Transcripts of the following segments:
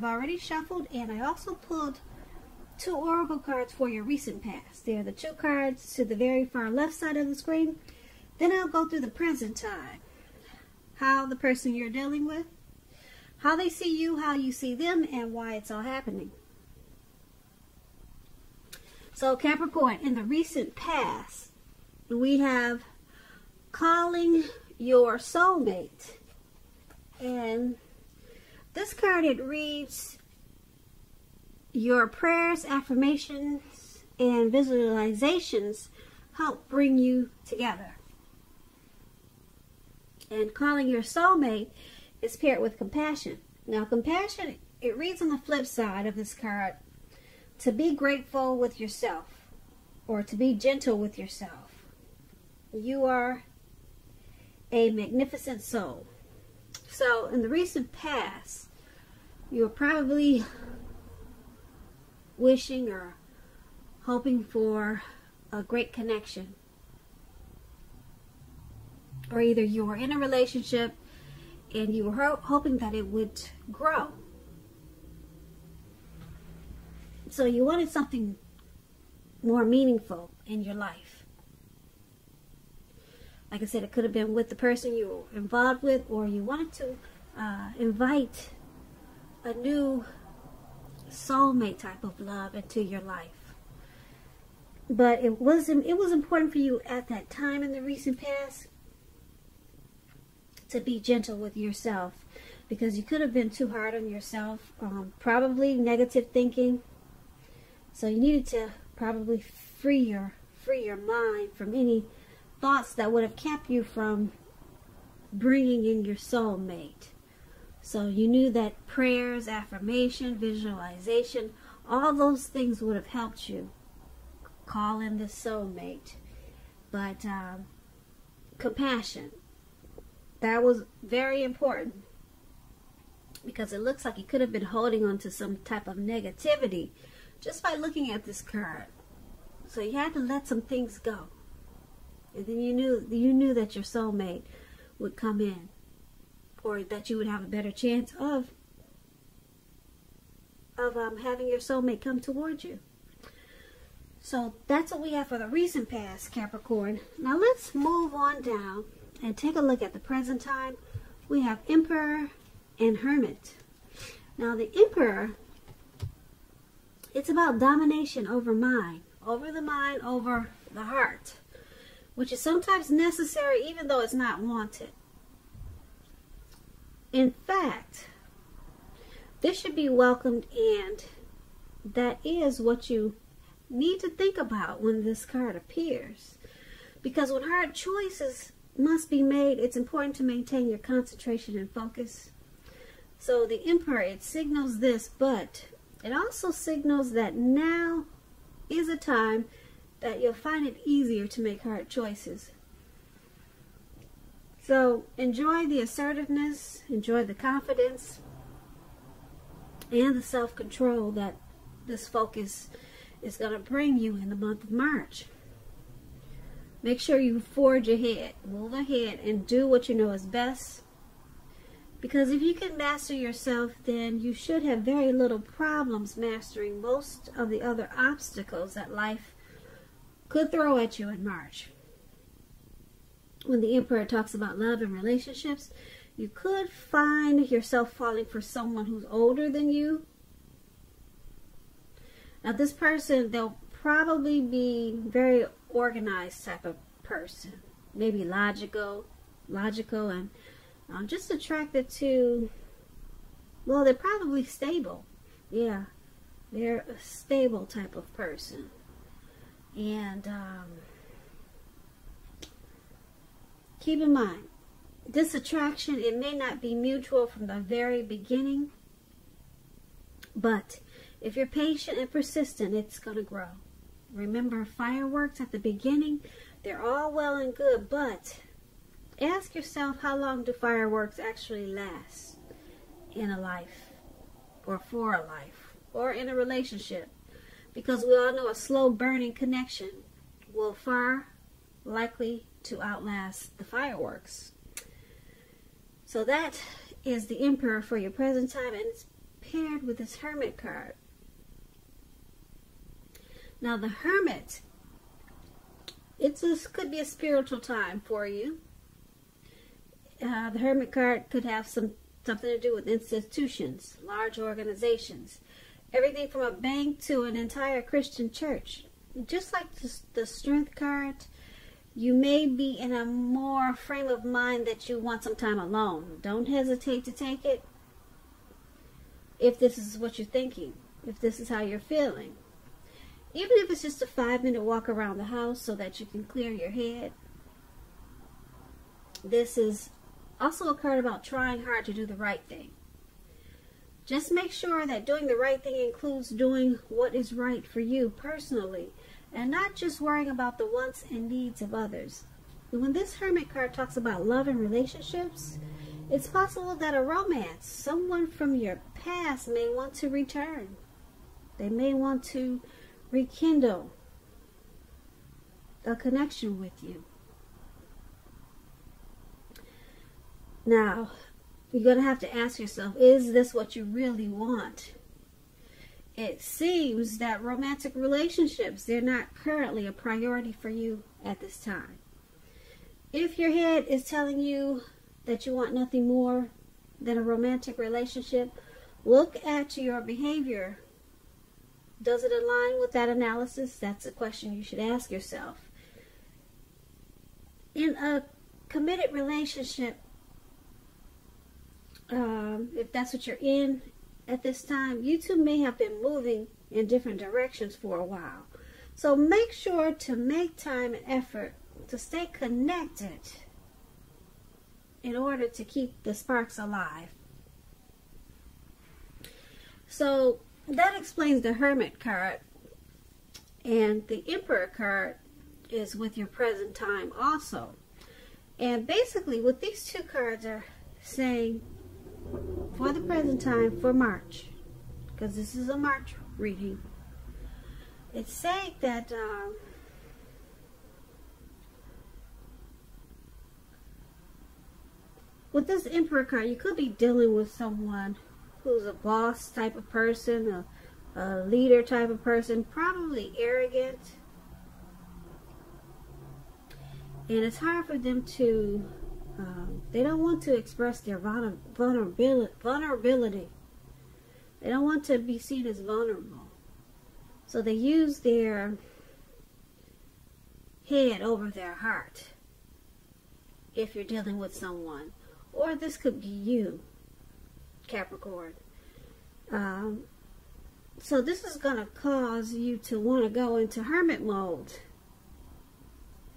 I've already shuffled, and I also pulled 2 oracle cards for your recent past. They're the 2 cards to the very far left side of the screen. Then I'll go through the present time. How the person you're dealing with, how they see you, how you see them, and why it's all happening. So Capricorn, in the recent past, we have calling your soulmate. And this card, it reads, your prayers, affirmations, and visualizations help bring you together. And calling your soulmate is paired with compassion. Now, compassion, it reads on the flip side of this card, to be grateful with yourself, or to be gentle with yourself. You are a magnificent soul. So, in the recent past, you're probably wishing or hoping for a great connection. Or either you were in a relationship and you were hoping that it would grow. So you wanted something more meaningful in your life. Like I said, it could have been with the person you were involved with, or you wanted to invite a new soulmate type of love into your life. But it was important for you at that time in the recent past to be gentle with yourself, because you could have been too hard on yourself, probably negative thinking. So you needed to probably free your mind from any thoughts that would have kept you from bringing in your soulmate. So you knew that prayers, affirmation, visualization, all those things would have helped you call in the soulmate. But compassion, that was very important, because it looks like you could have been holding on to some type of negativity just by looking at this card. So you had to let some things go. And then you knew that your soulmate would come in, or that you would have a better chance of having your soulmate come towards you. So that's what we have for the recent past, Capricorn. Now let's move on down and take a look at the present time. We have Emperor and Hermit. Now the Emperor, it's about domination over mind, over the mind, over the heart, which is sometimes necessary even though it's not wanted. In fact, this should be welcomed, and that is what you need to think about when this card appears. Because when hard choices must be made, it's important to maintain your concentration and focus. So the Emperor, it signals this, but it also signals that now is a time that you'll find it easier to make hard choices. So enjoy the assertiveness, enjoy the confidence, and the self-control that this focus is going to bring you in the month of March. Make sure you forge ahead, move ahead, and do what you know is best. Because if you can master yourself, then you should have very little problems mastering most of the other obstacles that life could throw at you in March. When the Emperor talks about love and relationships, you could find yourself falling for someone who's older than you. Now this person, they'll probably be very organized type of person. Maybe logical and just attracted to, well, they're probably stable. Yeah, they're a stable type of person. And keep in mind, this attraction, it may not be mutual from the very beginning, but if you're patient and persistent, it's going to grow. Remember, fireworks at the beginning, they're all well and good, but ask yourself, how long do fireworks actually last in a life, or for a life, or in a relationship? Because we all know a slow burning connection will far likely to outlast the fireworks. So that is the Emperor for your present time, and it's paired with this Hermit card. Now the Hermit, could be a spiritual time for you. The Hermit card could have something to do with institutions, large organizations, everything from a bank to an entire Christian church. Just like the Strength card, you may be in a more frame of mind that you want some time alone. Don't hesitate to take it if this is what you're thinking, if this is how you're feeling. Even if it's just a 5-minute walk around the house so that you can clear your head. This is also a card about trying hard to do the right thing. Just make sure that doing the right thing includes doing what is right for you personally, and not just worrying about the wants and needs of others. When this Hermit card talks about love and relationships, it's possible that a romance, someone from your past may want to return. They may want to rekindle a connection with you. Now, you're going to have to ask yourself, is this what you really want? It seems that romantic relationships, they're not currently a priority for you at this time. If your head is telling you that you want nothing more than a romantic relationship, look at your behavior. Does it align with that analysis? That's a question you should ask yourself. In a committed relationship, if that's what you're in at this time, you two may have been moving in different directions for a while. So make sure to make time and effort to stay connected in order to keep the sparks alive. So that explains the Hermit card. And the Emperor card is with your present time also. And basically what these two cards are saying for the present time for March, because this is a March reading, it's saying that with this Emperor card, you could be dealing with someone who's a boss type of person, a leader type of person, probably arrogant. And it's hard for them to, they don't want to express their vulnerability. They don't want to be seen as vulnerable. So they use their head over their heart if you're dealing with someone. Or this could be you, Capricorn. So this is going to cause you to want to go into hermit mode,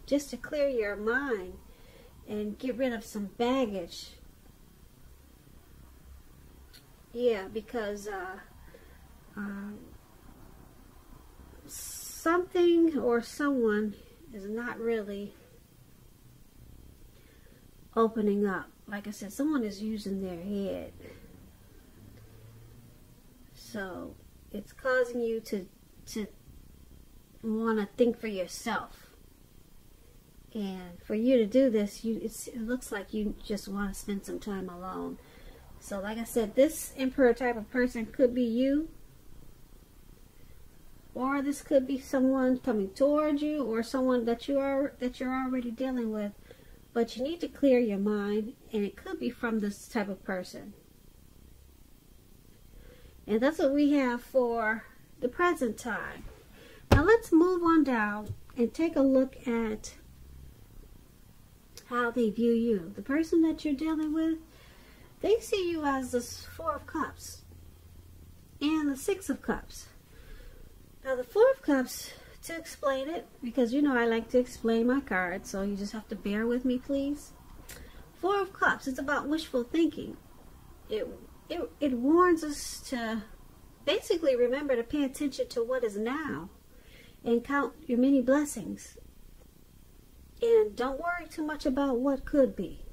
just to clear your mind and get rid of some baggage. Yeah, because something or someone is not really opening up. Like I said, someone is using their head. So it's causing you to want to think for yourself. And for you to do this, it looks like you just want to spend some time alone. So like I said, this Emperor type of person could be you. Or this could be someone coming towards you, or someone that you're already dealing with. But you need to clear your mind, and it could be from this type of person. And that's what we have for the present time. Now let's move on down and take a look at how they view you. The person that you're dealing with, they see you as the Four of Cups and the Six of Cups. Now the Four of Cups, to explain it, because you know I like to explain my cards, so you just have to bear with me, please. Four of Cups, it's about wishful thinking. It warns us to basically remember to pay attention to what is now and count your many blessings. And don't worry too much about what could be.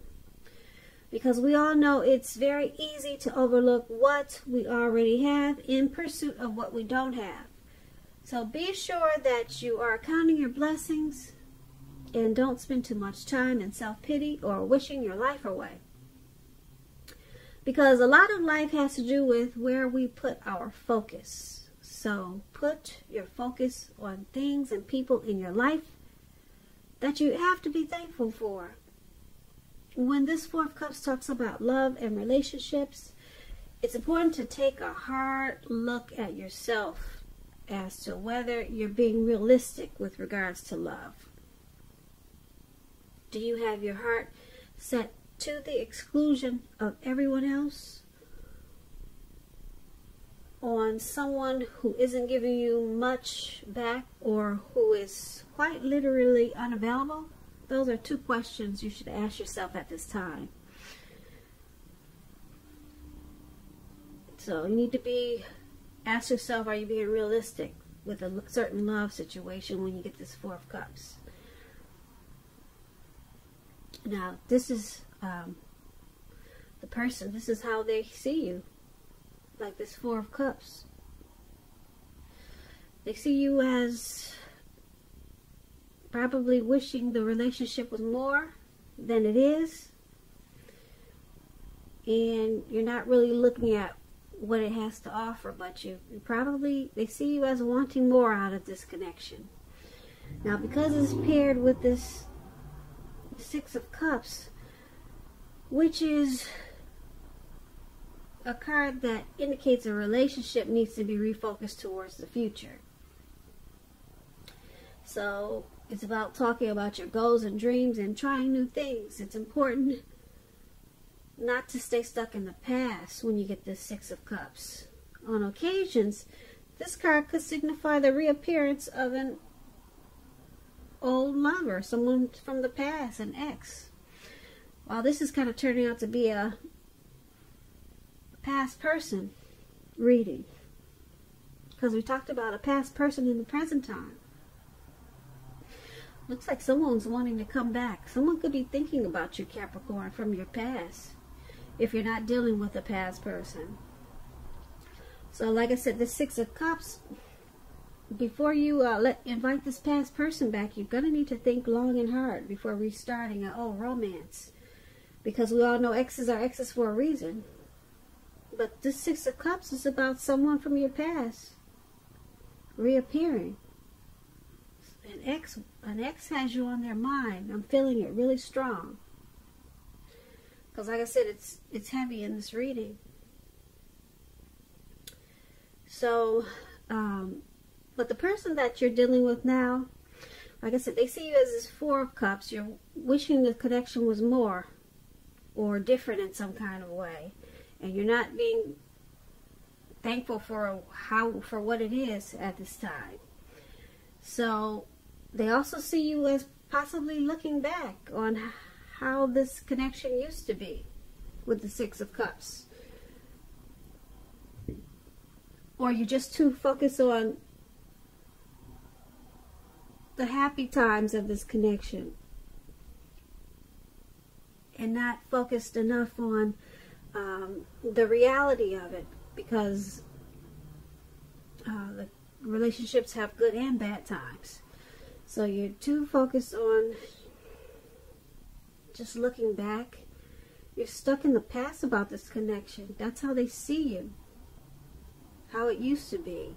Because we all know it's very easy to overlook what we already have in pursuit of what we don't have. So be sure that you are counting your blessings and don't spend too much time in self-pity or wishing your life away. Because a lot of life has to do with where we put our focus. So put your focus on things and people in your life that you have to be thankful for. When this Four of Cups talks about love and relationships, it's important to take a hard look at yourself as to whether you're being realistic with regards to love. Do you have your heart set to the exclusion of everyone else? On someone who isn't giving you much back or who is quite literally unavailable? Those are two questions you should ask yourself at this time. So you need to ask yourself, are you being realistic with a certain love situation when you get this Four of Cups? Now, this is the person, this is how they see you, like this Four of Cups. They see you as probably wishing the relationship was more than it is, and you're not really looking at what it has to offer, but they see you as wanting more out of this connection. Now, because it's paired with this Six of Cups, which is a card that indicates a relationship needs to be refocused towards the future. So it's about talking about your goals and dreams and trying new things. It's important not to stay stuck in the past when you get this Six of Cups. On occasions, this card could signify the reappearance of an old lover, someone from the past, an ex. While this is kind of turning out to be a past person reading, because we talked about a past person in the present time. Looks like someone's wanting to come back. Someone could be thinking about you, Capricorn, from your past, if you're not dealing with a past person. So like I said, this Six of Cups, before you invite this past person back, you're going to need to think long and hard before restarting an old romance. Because we all know exes are exes for a reason. But this Six of Cups is about someone from your past reappearing. An ex has you on their mind. I'm feeling it really strong. Because like I said, it's heavy in this reading. So, but the person that you're dealing with now, like I said, they see you as this Four of Cups. You're wishing the connection was more or different in some kind of way. And you're not being thankful for what it is at this time. So they also see you as possibly looking back on how this connection used to be with the Six of Cups. Or you're just too focused on the happy times of this connection and not focused enough on the reality of it, because the relationships have good and bad times. So you're too focused on just looking back. You're stuck in the past about this connection. That's how they see you, how it used to be.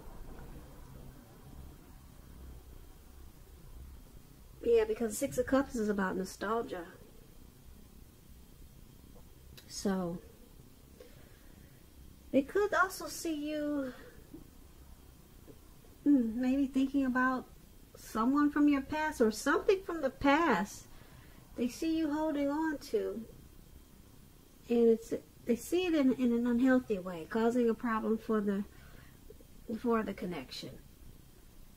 Yeah, because Six of Cups is about nostalgia. So they could also see you maybe thinking about someone from your past or something from the past. They see you holding on to, and they see it in an unhealthy way, causing a problem for the connection.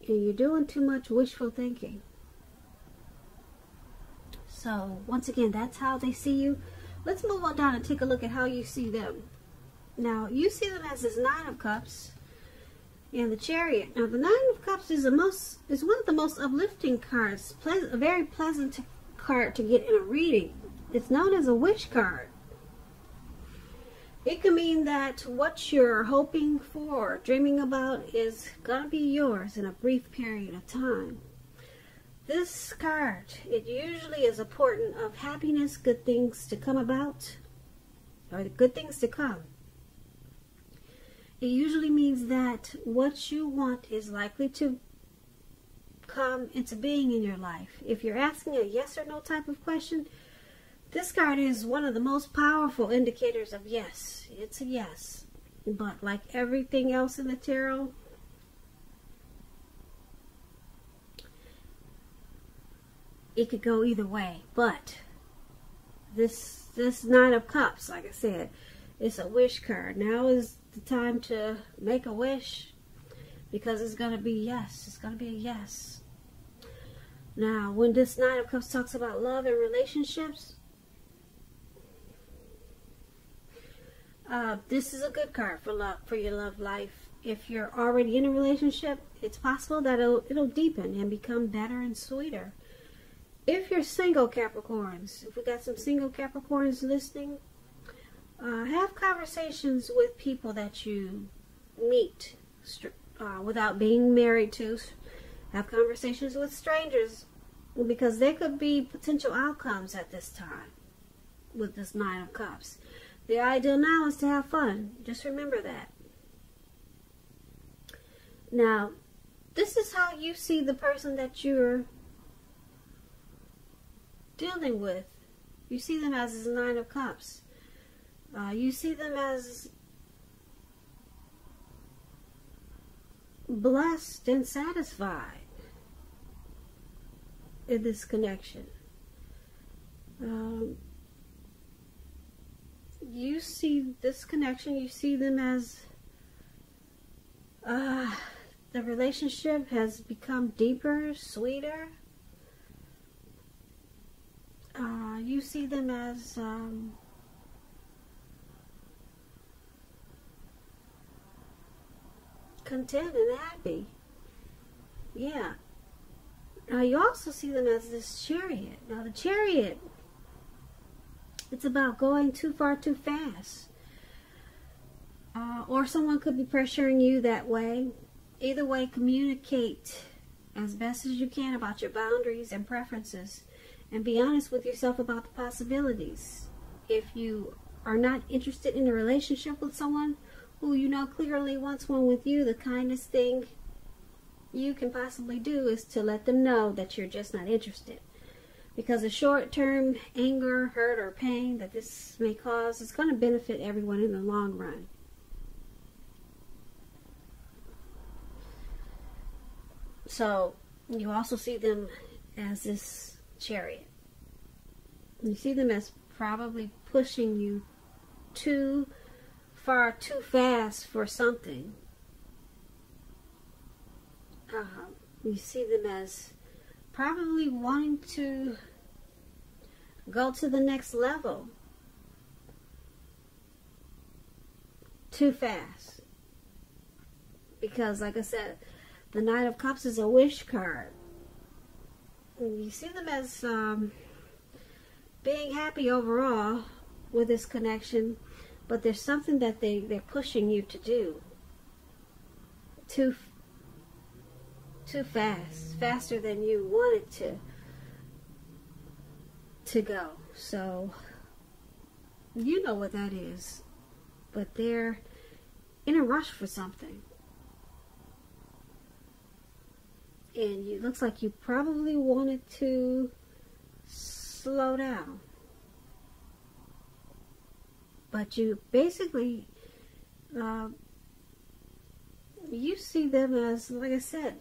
And you're doing too much wishful thinking. So once again, that's how they see you. Let's move on down and take a look at how you see them. Now, you see them as this Nine of Cups and the Chariot. Now, the Nine of Cups is one of the most uplifting cards, a very pleasant card to get in a reading. It's known as a wish card. It can mean that what you're hoping for, dreaming about, is going to be yours in a brief period of time. This card, it usually is a portent of happiness, good things to come about, or the good things to come. It usually means that what you want is likely to come into being in your life. If you're asking a yes or no type of question, this card is one of the most powerful indicators of yes. It's a yes. But like everything else in the tarot, it could go either way. But this Nine of Cups, like I said, it's a wish card. Now is the time to make a wish, because it's going to be yes. It's going to be a yes. Now, when this Nine of Cups talks about love and relationships, this is a good card for love, for your love life. If you're already in a relationship, it's possible that it'll deepen and become better and sweeter. If you're single, Capricorns, if we got some single Capricorns listening, have conversations with people that you meet without being married to. Have conversations with strangers, because there could be potential outcomes at this time with this Nine of Cups. The ideal now is to have fun. Just remember that. Now, this is how you see the person that you're dealing with. You see them as this Nine of Cups. You see them as blessed and satisfied in this connection. You see this connection, you see them as the relationship has become deeper, sweeter. You see them as content and happy. Yeah. Now you also see them as this Chariot. Now the Chariot, it's about going too far too fast. Or someone could be pressuring you that way. Either way, communicate as best as you can about your boundaries and preferences. And be honest with yourself about the possibilities. If you are not interested in a relationship with someone who you know clearly wants one with you, the kindest thing you can possibly do is to let them know that you're just not interested. Because the short-term anger, hurt, or pain that this may cause is going to benefit everyone in the long run. So, you also see them as this Chariot. You see them as probably pushing you too far, too fast for something. You see them as probably wanting to go to the next level too fast. Because, like I said, the Knight of Cups is a wish card. And you see them as being happy overall with this connection, but there's something that they're pushing you to do too fast, faster than you wanted to go. So you know what that is, but they're in a rush for something. And it looks like you probably wanted to slow down. But you basically, you see them as, like I said,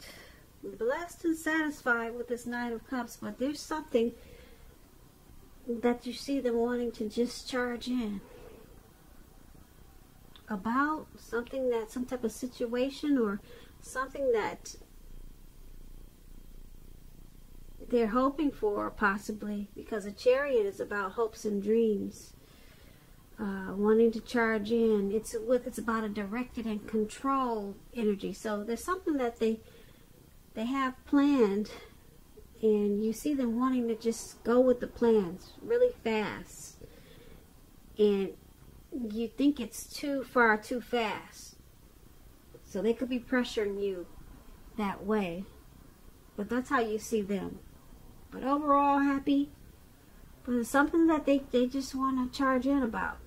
blessed and satisfied with this Knight of Cups. But there's something that you see them wanting to just charge in about, something that, some type of situation or something that they're hoping for, possibly, because a Chariot is about hopes and dreams, wanting to charge in. It's about a directed and controlled energy. So there's something that they have planned, and you see them wanting to just go with the plans really fast, and you think it's too far, too fast. So they could be pressuring you that way, but that's how you see them. But overall happy, but it's something that they just want to charge in about.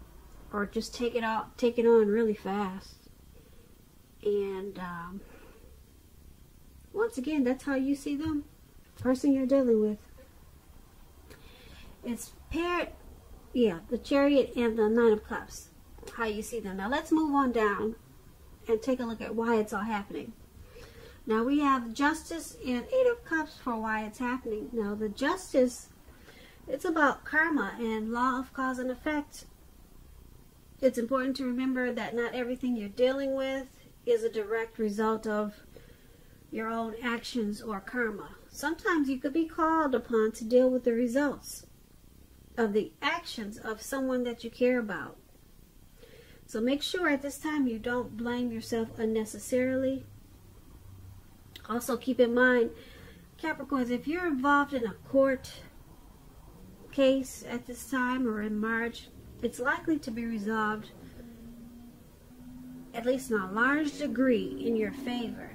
or just take it on really fast. And once again, that's how you see them, the person you're dealing with. It's paired, yeah, the Chariot and the Nine of Cups, how you see them. Now let's move on down and take a look at why it's all happening. Now we have Justice and Eight of Cups for why it's happening. Now the Justice, it's about karma and law of cause and effect. It's important to remember that not everything you're dealing with is a direct result of your own actions or karma. Sometimes you could be called upon to deal with the results of the actions of someone that you care about. So make sure at this time you don't blame yourself unnecessarily. Also keep in mind, Capricorns, if you're involved in a court case at this time or in March, it's likely to be resolved, at least in a large degree, in your favor.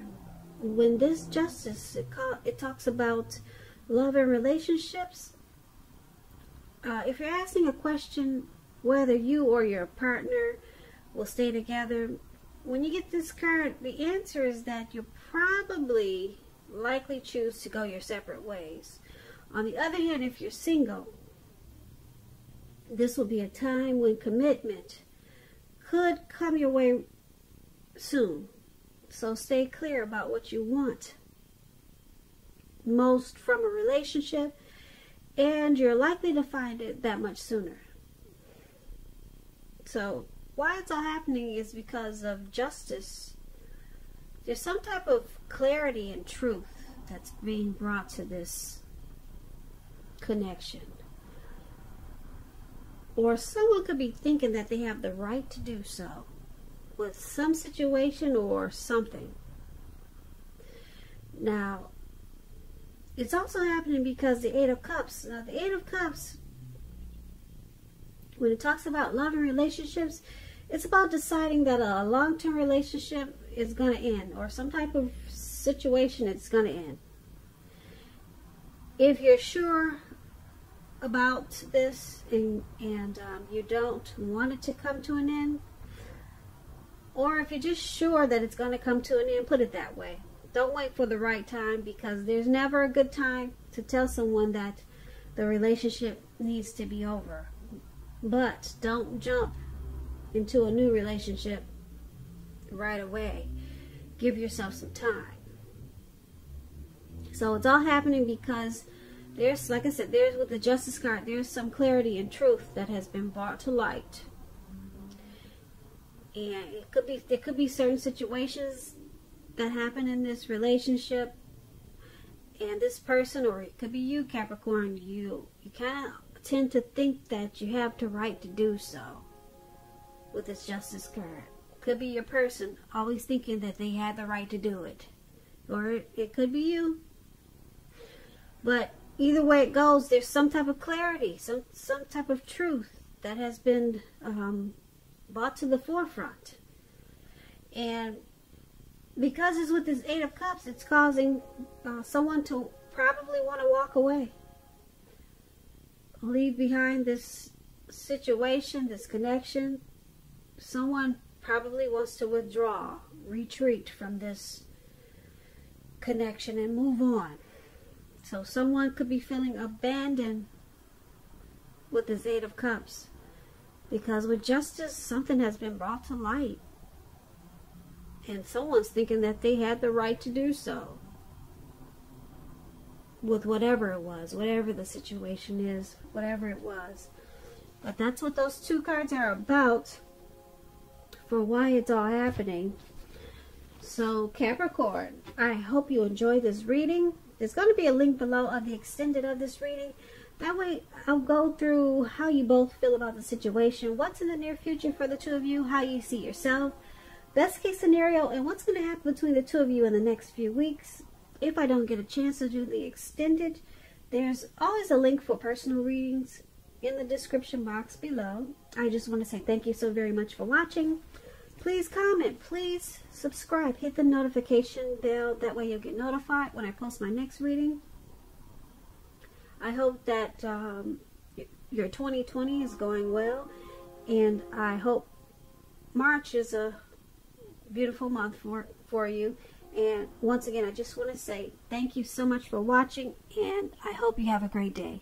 When this Justice, it talks about love and relationships. If you're asking a question whether you or your partner will stay together, when you get this card, the answer is that you'll probably likely choose to go your separate ways. On the other hand, if you're single, this will be a time when commitment could come your way soon. So stay clear about what you want most from a relationship, and you're likely to find it that much sooner. So why it's all happening is because of Justice. There's some type of clarity and truth that's being brought to this connection. Or someone could be thinking that they have the right to do so with some situation or something. Now, it's also happening because the Eight of Cups. Now, the Eight of Cups, when it talks about love and relationships, it's about deciding that a long-term relationship is going to end, or some type of situation it's going to end. If you're sure about this and you don't want it to come to an end, or if you're just sure that it's going to come to an end, put it that way. Don't wait for the right time, because there's never a good time to tell someone that the relationship needs to be over. But don't jump into a new relationship right away. Give yourself some time. So it's all happening because there's, like I said, there's with the Justice card, there's some clarity and truth that has been brought to light. And there could be certain situations that happen in this relationship, and this person, or it could be you, Capricorn, you kind of tend to think that you have the right to do so with this Justice card. Could be your person always thinking that they had the right to do it, or it could be you. But either way it goes, there's some type of clarity, some type of truth that has been brought to the forefront. And because it's with this Eight of Cups, it's causing someone to probably want to walk away, leave behind this situation, this connection. Someone probably wants to withdraw, retreat from this connection and move on. So someone could be feeling abandoned with this Eight of Cups, because with Justice, something has been brought to light, and someone's thinking that they had the right to do so with whatever it was, whatever the situation is, whatever it was. But that's what those two cards are about, for why it's all happening. So Capricorn, I hope you enjoyed this reading. There's going to be a link below of the extended of this reading. That way I'll go through how you both feel about the situation, what's in the near future for the two of you, how you see yourself, best case scenario, and what's going to happen between the two of you in the next few weeks. If I don't get a chance to do the extended, there's always a link for personal readings in the description box below. I just want to say thank you so very much for watching. Please comment, please subscribe, hit the notification bell, that way you'll get notified when I post my next reading. I hope that your 2020 is going well, And I hope March is a beautiful month for you. And once again, I just want to say thank you so much for watching, and I hope you have a great day.